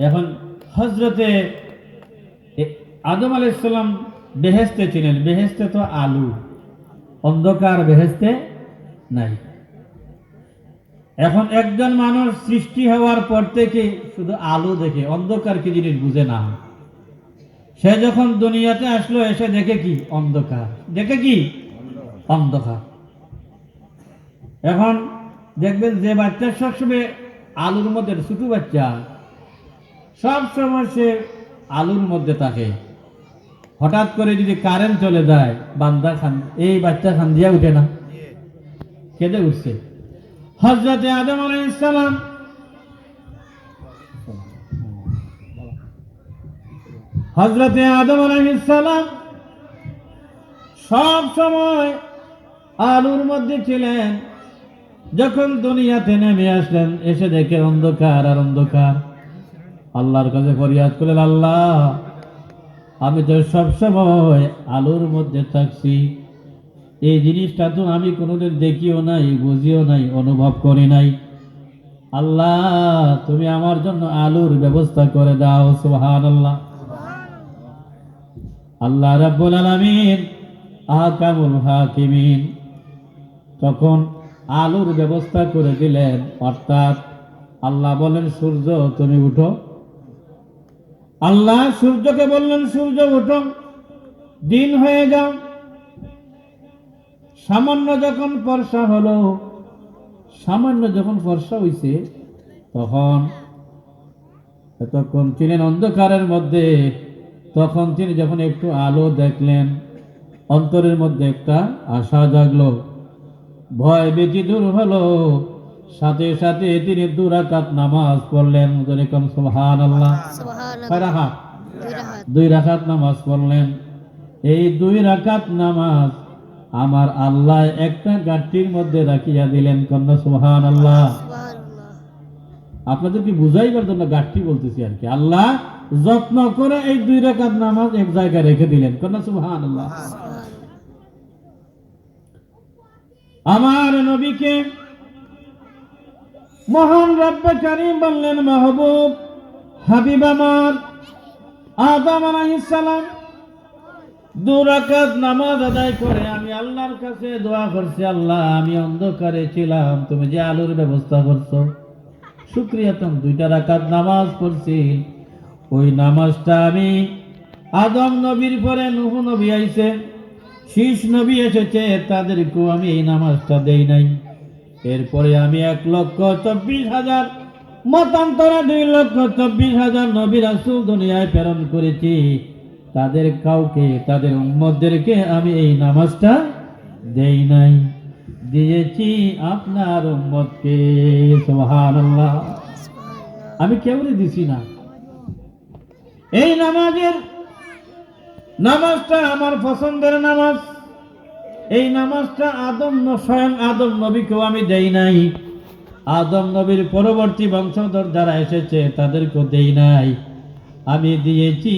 এখন হজরতে আদম আলাইহিস সালাম বেহেশতে ছিলেন, বেহেশতে তো আলো, অন্ধকার বেহেশতে নাই। এখন একজন মানুষ সৃষ্টি হওয়ার পর থেকে শুধু আলো দেখে, অন্ধকার কি জিনিস বুঝে না। সে যখন দুনিয়াতে আসলো, এসে দেখে কি অন্ধকার, দেখে কি অন্ধকার। এখন দেখবেন যে বাচ্চা সবসময় আলুর মধ্যে, ছোট বাচ্চা সব সময় সে আলুর মধ্যে থাকে, হঠাৎ করে যদি কারেন্ট চলে যায়, বান্দা খান, এই বাচ্চা খান্দিয়া উঠে না, কেঁদে উঠছে। হযরতে আদম আলাইহিস সালাম হযরতে আদম আলাইহিস সালাম সব সময় আলুর মধ্যে ছিলেন। যখন দুনিয়াতে নেমে আসলেন, এসে দেখে অন্ধকার আর অন্ধকার। আল্লাহর কাছে ফরিয়াদ করলেন, আল্লাহ, আমি তো সব সময় আলুর মধ্যে থাকছি, এই জিনিসটা তো আমি কোনোদিন দেখিও নাই, বুঝিও নাই, অনুভব করি নাই। আল্লাহ, তুমি আমার জন্য আলুর ব্যবস্থা করে দাও। সুবহানাল্লাহ। আল্লাহ রাব্বুল আলামিন আহকামুল হাকিমিন তখন আলুর ব্যবস্থা করে দিলেন। অর্থাৎ আল্লাহ বলেন, সূর্য তুমি উঠো। আল্লাহ সূর্যকে বললেন, সূর্য উঠো, দিন হয়ে যাও। সামান্য যখন ফর্সা হলো, সামান্য যখন ফর্সা হইছে, তখন এতক্ষণ ছিলেন অন্ধকারের মধ্যে, তখন তিনি যখন একটু আলো দেখলেন, অন্তরের মধ্যে একটা আশা জাগলো, ভয় ভীতি দূর হলো। সাথে সাথে তিনি 2 রাকাত নামাজ পড়লেন। যেরকম সুবহানাল্লাহ, কয় রাকাত? 2 রাকাত নামাজ পড়লেন। এই 2 রাকাত নামাজ আমার আল্লাহ একটা গাঁটটির মধ্যে রাখিয়া দিলেন। কন্যা সুবহানাল্লাহ। আপনাদেরকে বুঝাইবার জন্য গাঁটটি বলতেছি আর কি। আল্লাহ যত্ন করে এই 2 রাকাত নামাজ এক জায়গায় রেখে দিলেন। কন্যা সুবহানাল্লাহ। আমার নবীকে মহান রব্বে কারীম বললেন, মাহবুব, হাবিব আমার আদম আলাইহিস সালাম 2 রাকাত নামাজ আদায় করে আমি আল্লাহর কাছে দোয়া করছি, আল্লাহ, আমি অন্ধকারে ছিলাম, তুমি যে আলোর ব্যবস্থা করছো, শুকরিয়া। তুমি 2টা রাকাত নামাজ পড়ছি, ওই নামাজটা আমি আদম নবীর পরে নূহ নবী আইছে, শীষ নবী এসেছে, তাদেরকেও আমি এই নামাজটা দেই নাই। এরপরে আমি 1,24,000 মতান্তরে 2,24,000 নবী রাসূল দুনিয়ায় প্রেরণ করেছি, তাদের কাউকে, তাদের উম্মতদেরকে আমি এই নামাজটা দেই নাই, দিয়েছি আপনার উম্মতকে। সুবহানাল্লাহ। আমি কেউরে দিছি না। এই নামাজটা আমার পছন্দের নামাজ। এই নামাজটা স্বয়ং আদম নবীকেও আমি দেই নাই, আদম নবীর পরবর্তী বংশধর যারা এসেছে তাদেরকেও দেই নাই, আমি দিয়েছি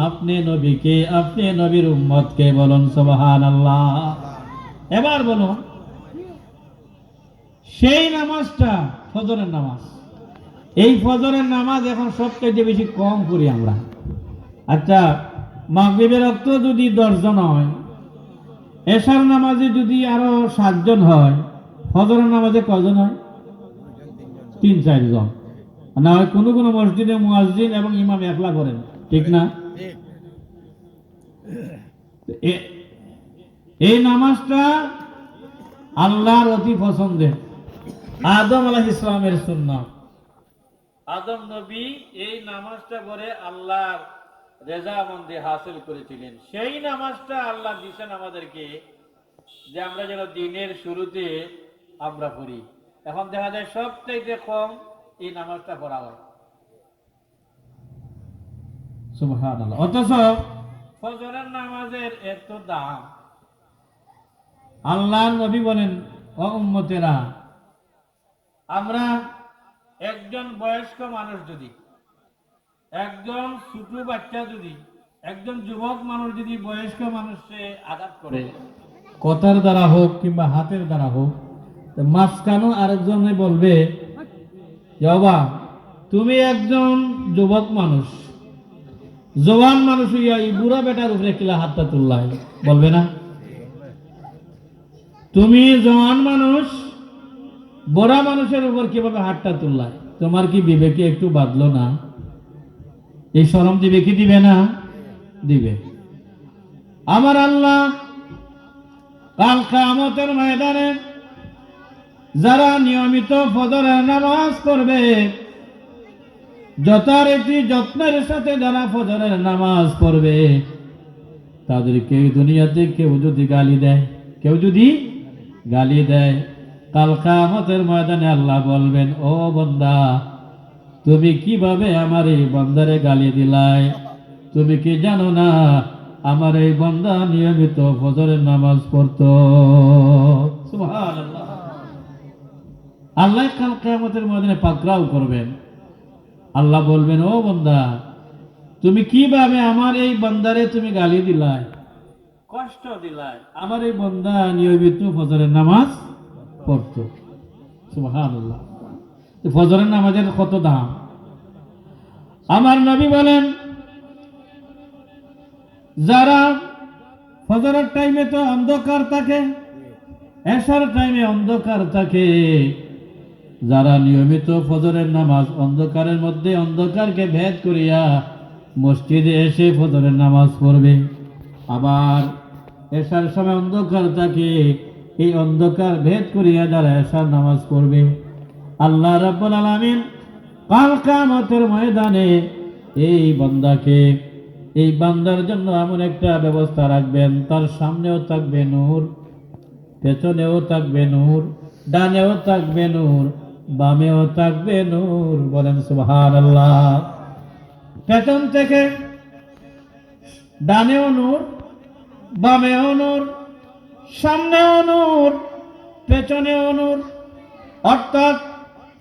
আপনি নবীকে, আপনি নবীর উম্মতকে। বলুন সুবহানাল্লাহ। এবার বলুন, সেই নামাজটা ফজরের নামাজ। এই ফজরের নামাজ এখন সবচেয়ে বেশি কম করি আমরা। আচ্ছা, মাগরিবের ওয়াক্ত যদি 10 জন হয়, এশার নামাজে যদি আরো 7 জন হয়, ফজরের নামাজে কয়জন হয়? 3-4 জন। না হয় কোনো কোনো মসজিদে মুয়াজ্জিন এবং ইমাম একলা করেন, ঠিক না? এই নামাজটা আল্লাহর অতি পছন্দের, আদম আলাইহিস সালামের সুন্নাত। আদম নবী এই নামাজটা করে আল্লাহর রেজামন্দি হাসিল করেছিলেন। সেই নামাজটা আল্লাহ দিয়েছেন আমাদেরকে, যে আমরা যেন দিনের শুরুতে আমরা পড়ি। এখন দেখা যায় সবচাইতে কম এই নামাজটা পড়া হয়। সুবহানাল্লাহ। অথচ ফজরের নামাজের এত দাম। আল্লাহর নবী বলেন, ও উম্মতেরা, আমরা একজন বয়স্ক মানুষ যদি, একজন ছোট বাচ্চা যদি, একজন যুবক মানুষ যদি বয়স্ক মানুষকে আঘাত করে, কথার দ্বারা হোক কিংবা হাতের দ্বারা হোক, মাঝখানে আরেকজনে বলবে, বাবা, তুমি একজন যুবক মানুষ, জওয়ান মানুষ হইয়া এই বুড়া বেটার উপরে কিলা হাতটা তুললাই, বলবে না? তুমি জওয়ান মানুষ বুড়া মানুষের উপর কিভাবে হাতটা তুললাই? তোমার কি বিবেকে একটু বাঁধলো না? এই শরম দিবে কি দিবে না? দিবে। আমার আল্লাহ কাল কিয়ামতের ময়দানে যারা নিয়মিত ফজরের নামাজ পড়বে, যথারীতি যত্নের সাথে যারা ফজরের নামাজ পড়বে, তাদেরকে দুনিয়াতে কেউ যদি গালি দেয়, কাল কিয়ামতের ময়দানে আল্লাহ বলবেন, ও বান্দা, তুমি কিভাবে আমার এই বান্দারে গালি দিলাই? তুমি কি জানো না আমার এই বান্দা নিয়মিত ফজরের নামাজ পড়তো? সুবহানাল্লাহ। আল্লাহ কাল কিয়ামতের ময়দানে পাকড়াও করবেন। আল্লাহ বলবেন, ও বান্দা, তুমি কিভাবে আমার এই বান্দারে তুমি গালি দিলাই, কষ্ট দিলাই? আমার এই বান্দা নিয়মিত ফজরের নামাজ পড়তো। সুবহানাল্লাহ। ফজরের নামাজের কত দাম! আমার নবী বলেন, যারা ফজরের টাইমে তো অন্ধকার থাকে, এশার টাইমে অন্ধকার থাকে, যারা নিয়মিত ফজরের নামাজ অন্ধকারের মধ্যে অন্ধকারকে ভেদ করিয়া মসজিদে এসে ফজরের নামাজ পড়বে, আবার এশার সময় অন্ধকার থাকে, এই অন্ধকার ভেদ করিয়া যারা এশার নামাজ পড়বে, আল্লাহ রাব্বুল আলামিন কাল কিয়ামতের ময়দানে এই বান্দাকে, এই বান্দার জন্য এমন একটা ব্যবস্থা রাখবেন, তার সামনেও থাকবে নূর, পেছনেও থাকবে নূর, ডানেও থাকবে নূর, বামেও থাকবে নূর। বলেন সুবহানাল্লাহ। পেছন থেকে ডানেও নূর, বামেও নূর, সামনেও নূর, পেছনেও নূর। অর্থাৎ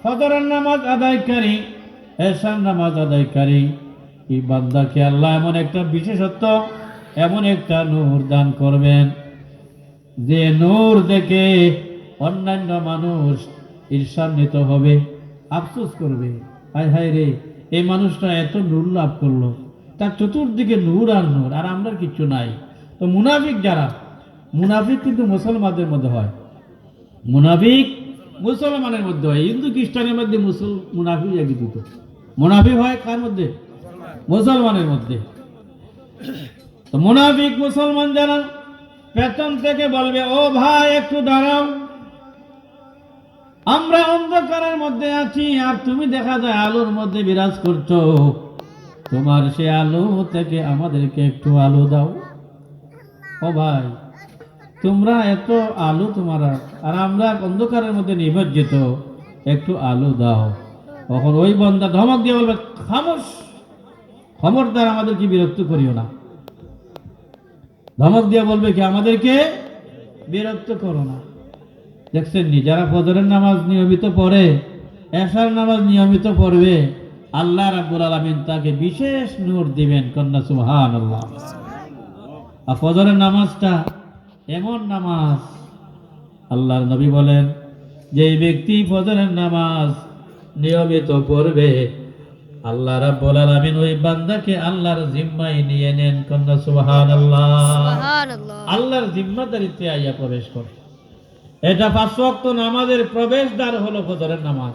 ফজরের নামাজ আদায়কারী, এশার নামাজ আদায়কারী এই বান্দাকে আল্লাহ এমন একটা বিশেষত্ব, এমন একটা নূর দান করবেন, যে নূর দেখে অন্যান্য মানুষ ঈর্ষান্বিত হবে, আফসোস করবে, হায় হায় রে, এই মানুষটা এত নূর লাভ করলো, তার চতুর্দিকে নূর আর নূর, আর আমরা কিছু নাই। তো মুনাফিক যারা, মুনাফিক কিন্তু মুসলমানদের মধ্যে হয়, মুনাফিক মুসলমানের মধ্যে হয়, হিন্দু খ্রিস্টানের মধ্যে মুনাফিক একই দুটো। মুনাফিক হয় কার মধ্যে? মুসলমানের মধ্যে। তো মুনাফিক মুসলমান যারা পেছন থেকে বলবে, ও ভাই একটু দাঁড়াও, আমরা অন্ধকারের মধ্যে আছি আর তুমি দেখা যায় আলোর মধ্যে বিরাজ করছো, তোমার সে আলো থেকে আমাদেরকে একটু আলো দাও। ও ভাই, তোমরা এত আলো তোমার, আর আমরা অন্ধকারের মধ্যে নিমজ্জিত, একটু আলো দাও। তখন ওই বান্দা ধমক দিয়ে বলবে, খামোশ, খবরদার আমাদেরকে বিরক্ত করিও না। ধমক দিয়ে বলবে কি, আমাদেরকে বিরক্ত করো না। দেখছেন নি, যারা ফজরের নামাজ নিয়মিত পড়ে, এশার নামাজ নিয়মিত পড়বে, আল্লাহ রাব্বুল আলামিন তাকে বিশেষ নূর দিবেন। কন্যা সুবহানাল্লাহ। আর ফজরের নামাজটা এমন নামাজ, আল্লাহর নবী বলেন, যে ব্যক্তি ফজরের নামাজ নিয়মিত পড়বে, আল্লাহ রাব্বুল আলামিন ওই বান্দাকে আল্লাহর জিম্মায় নিয়ে নেন। কন্যা সুবহানাল্লাহ। সুবহানাল্লাহ। আল্লাহর জিম্মাদারিতে আইয়া প্রবেশ করে। এটা ৫ ওয়াক্ত নামাজের প্রবেশদ্বার হলো ফজরের নামাজ।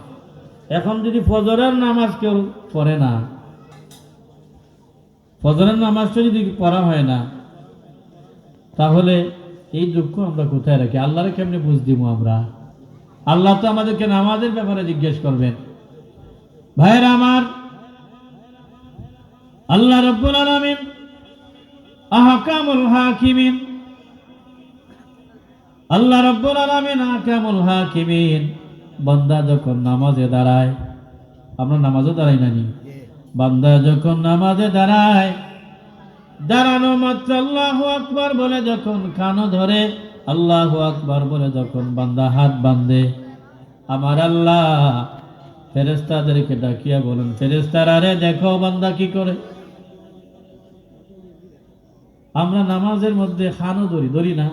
এখন যদি ফজরের নামাজ কেউ পড়ে না, ফজরের নামাজটা যদি পড়া হয় না, তাহলে এই দুঃখ আমরা কোথায় রাখি? আল্লাহরে কেমনে বুঝ দিব আমরা? আল্লাহ তো আমাদেরকে নামাজের ব্যাপারে জিজ্ঞেস করবেন। ভাইরা আমার, আল্লাহ রাব্বুল আলামিন আহকামুল হাকিমিন, আল্লাহ রাব্বুল আলামিন আহকামুল হাকিমিন। বান্দা যখন নামাজে দাঁড়ায়, আমরা নামাজে দাঁড়াই না নি? বান্দা যখন নামাজে দাঁড়ায়, দাঁড়ানো মাত্র আল্লাহু আকবার বলে যখন কানো ধরে, আল্লাহু আকবার বলে যখন বান্দা হাত বাঁধে, আমার আল্লাহ ফেরেশতাদেরকে ডাকিয়া বলেন, ফেরেশতারা রে দেখো বান্দা কি করে। আমরা নামাজের মধ্যে খানো ধরি না।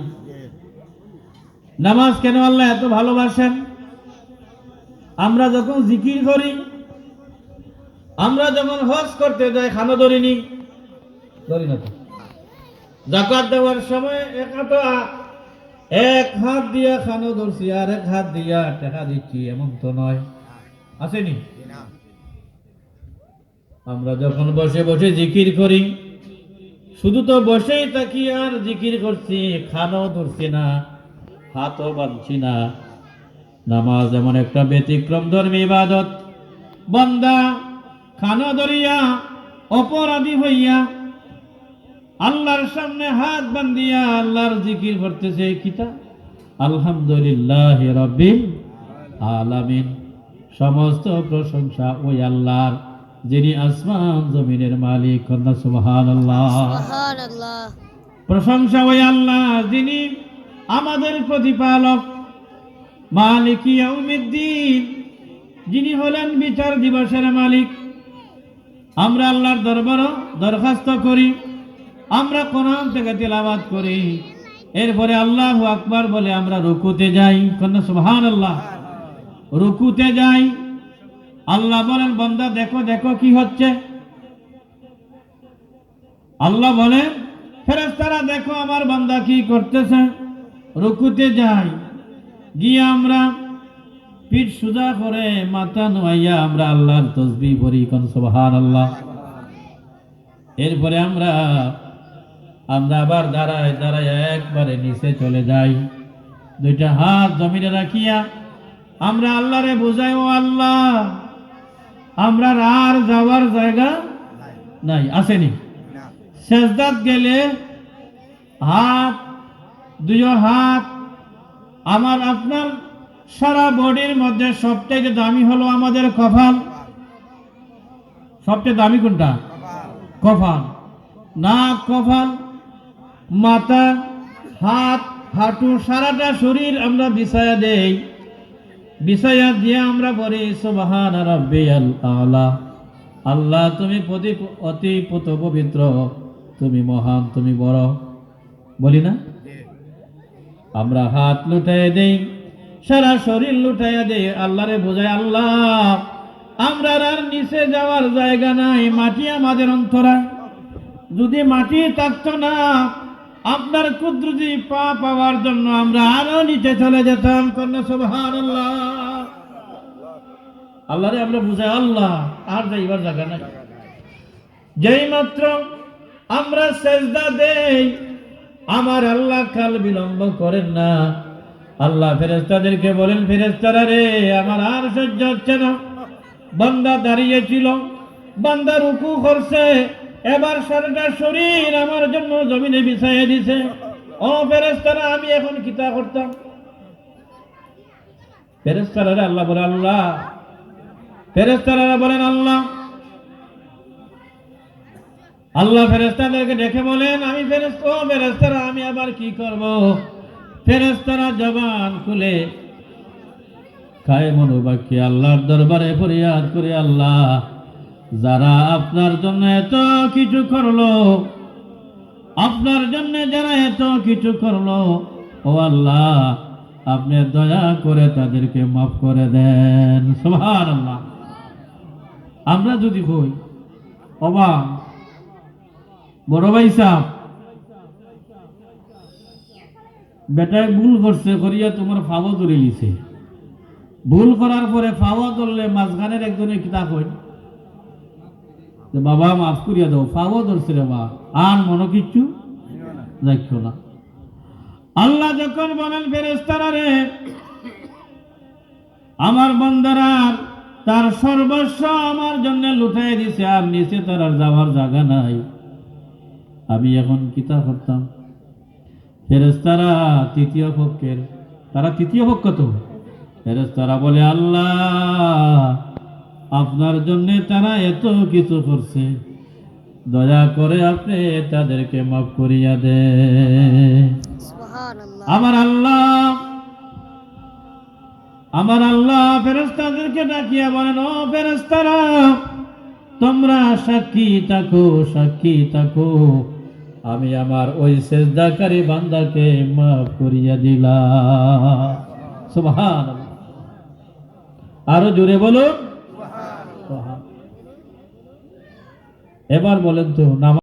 নামাজ কেন আল্লাহ এত ভালোবাসেন? আমরা যখন জিকির করি, আমরা যখন হজ করতে যাই খানো ধরিনি, ধরি না তো। যাকাত দেওয়ার সময় এক হাত দিয়া খানো ধরছি আর এক হাত দিয়া টাকা দিচ্ছি, এমন তো নয়, আসেনি? আমরা যখন বসে বসে জিকির করি, শুধু তো বসেই থাকি আর জিকির করছি, খানো ধরছি না, হাতও বাঁধছি না। নামাজ এমন একটা ব্যতিক্রম ধর্মী ইবাদত, বান্দা খানো ধরিয়া অপরাধী হইয়া আল্লাহর সামনে হাত বান্ধিয়া আল্লাহর জিকির করতেছে, কিতা আলহামদুলিল্লাহ রাব্বিল আলামিন। সমস্ত প্রশংসা ওই আল্লাহর, যিনি আসমান জমিনের মালিক। কন্যা সুবহানাল্লাহ। সুবহানাল্লাহ। প্রশংসা ওই আল্লাহ, যিনি আমাদের প্রতিপালক, মালিক ইয়াউমিদ্দিন, যিনি হলেন বিচার দিবসের মালিক। আমরা আল্লাহর দরবারে দরখাস্ত করি, আমরা কোরআন থেকে তিলাওয়াত করি, এরপরে আল্লাহু আকবার বলে আমরা রুকুতে যাই। কন্যা সুবহানাল্লাহ। রুকুতে যাই, আল্লাহ বলেন বান্দা দেখো দেখো কি হচ্ছে। আল্লাহ বলেন ফেরেশতারা দেখো আমার বান্দা কি করতেছে। রুকুতে যাই, গিয়ে আমরা পিঠ সোজা করে মাথা নোয়াইয়া আমরা আল্লাহর তাসবিহ পড়ি। কোন সুবহানাল্লাহ। এরপরে আমরা আবার দাঁড়ায় দাঁড়ায় একবারে নিচে চলে যাই, দুইটা হাত জমিনে রাখিয়া আমরা আল্লাহরে বুঝাই, ও আল্লাহ আমরা আর যাওয়ার জায়গা নাই, আসেনি? সেজদাত গেলে হাত, দুই হাত, আমার আপনার সারা বডির মধ্যে সবচেয়ে দামি হলো আমাদের কপাল। সবচেয়ে দামি কোনটা? কপাল। নাক, কপাল, মাথা, হাত, হাঁটু, সারাটা শরীর আমরা বিছায়া দেই। বিছায়া দিয়ে আমরা বলি সুবহান রাব্বিয়াল আলা। আল্লাহ তুমি অতি পবিত্র, তুমি মহান, তুমি বড়, বলি না? আমরা হাত লুটাই দেই, সারা শরীর লুটাইয়া দেই, আল্লাহরে বোঝাই আল্লাহ আমরা আর নিচে যাওয়ার জায়গা নাই, মাটি আমাদের অন্তরা। যদি মাটি থাকতো না, আপনার কুদরতি পা পাওয়ার জন্য আমরা আরো নিচে চলে যেতাম। কন্যা সুবহানাল্লাহ। আল্লাহরে আমরা বুঝাই আল্লাহ আর যাইবার জায়গা নাই। যেই মাত্র আমরা সেজদা দেই, আমার আল্লাহ কাল বিলম্ব করেন না। আল্লাহ ফেরেশতাদেরকে বলেন, ফেরেশতারা রে আমার আর সহ্য হচ্ছে না। বান্দা দাঁড়িয়েছিল, বান্দা রুকু করছে, এবার সারাটা শরীর আমার জন্য জমিনে বিছাইয়ে দিছে। ও ফেরেশতারা আমি এখন কিতা করতাম? ফেরেশতারা আল্লাহ বলে আল্লাহ, ফেরেশতারা বলেন আল্লাহ। আল্লাহ ফেরেশতাদেরকে দেখে বলেন, আমি ফেরেশতারা আমি আবার কি করব? ফেরেশতারা জবান খুলে খায় মনোবাক্যে আল্লাহর দরবারে ফরিয়াদ করে, আল্লাহ যারা আপনার জন্য এত কিছু করলো, আপনার জন্য যারা এত কিছু করলো, ও আল্লাহ আপনি দয়া করে তাদেরকে মাফ করে দেন। সুবহানাল্লাহ। আমরা যদি হই অবাক, বড় ভাই সাহেব বেটায় ভুল করছে, করিয়া তোমার ফাওয়া ধরে লিছে। ভুল করার পরে ফাওয়া ধরলে মাঝখানের একজনের কিতাব হয়, বাবা মাফ করিয়া দাও, ফাওয়া ধরছে রে মা, আর মনে কিচ্ছু রাখছো না। আল্লাহ যখন বলেন ফেরেশতারা রে আমার বান্দারা তার সর্বস্ব আমার জন্য লুটাই দিছে, আর নিচে তার আর যাওয়ার জায়গা নাই, আমি এখন কিতা করতাম? ফেরেশতারা তৃতীয় পক্ষের, তারা তৃতীয় পক্ষ তো। ফেরেশতারা বলে আল্লাহ আপনার জন্য তারা এত কিছু করছে, দয়া করে আপনি তাদেরকে মাফ করিয়া দেন। সুবহানাল্লাহ। আমার আল্লাহ ফেরেশতাদেরকে ডাকিয়া বলেন, ও ফেরেশতারা তোমরা সাক্ষী থাকো, সাক্ষী থাকো, আমি আমার ওই সেজদাকারী বান্দাকে মাফ করিয়া দিলাম। সুবহানাল্লাহ। আরো জোরে বলুন। এবার বলেন তো নামাজ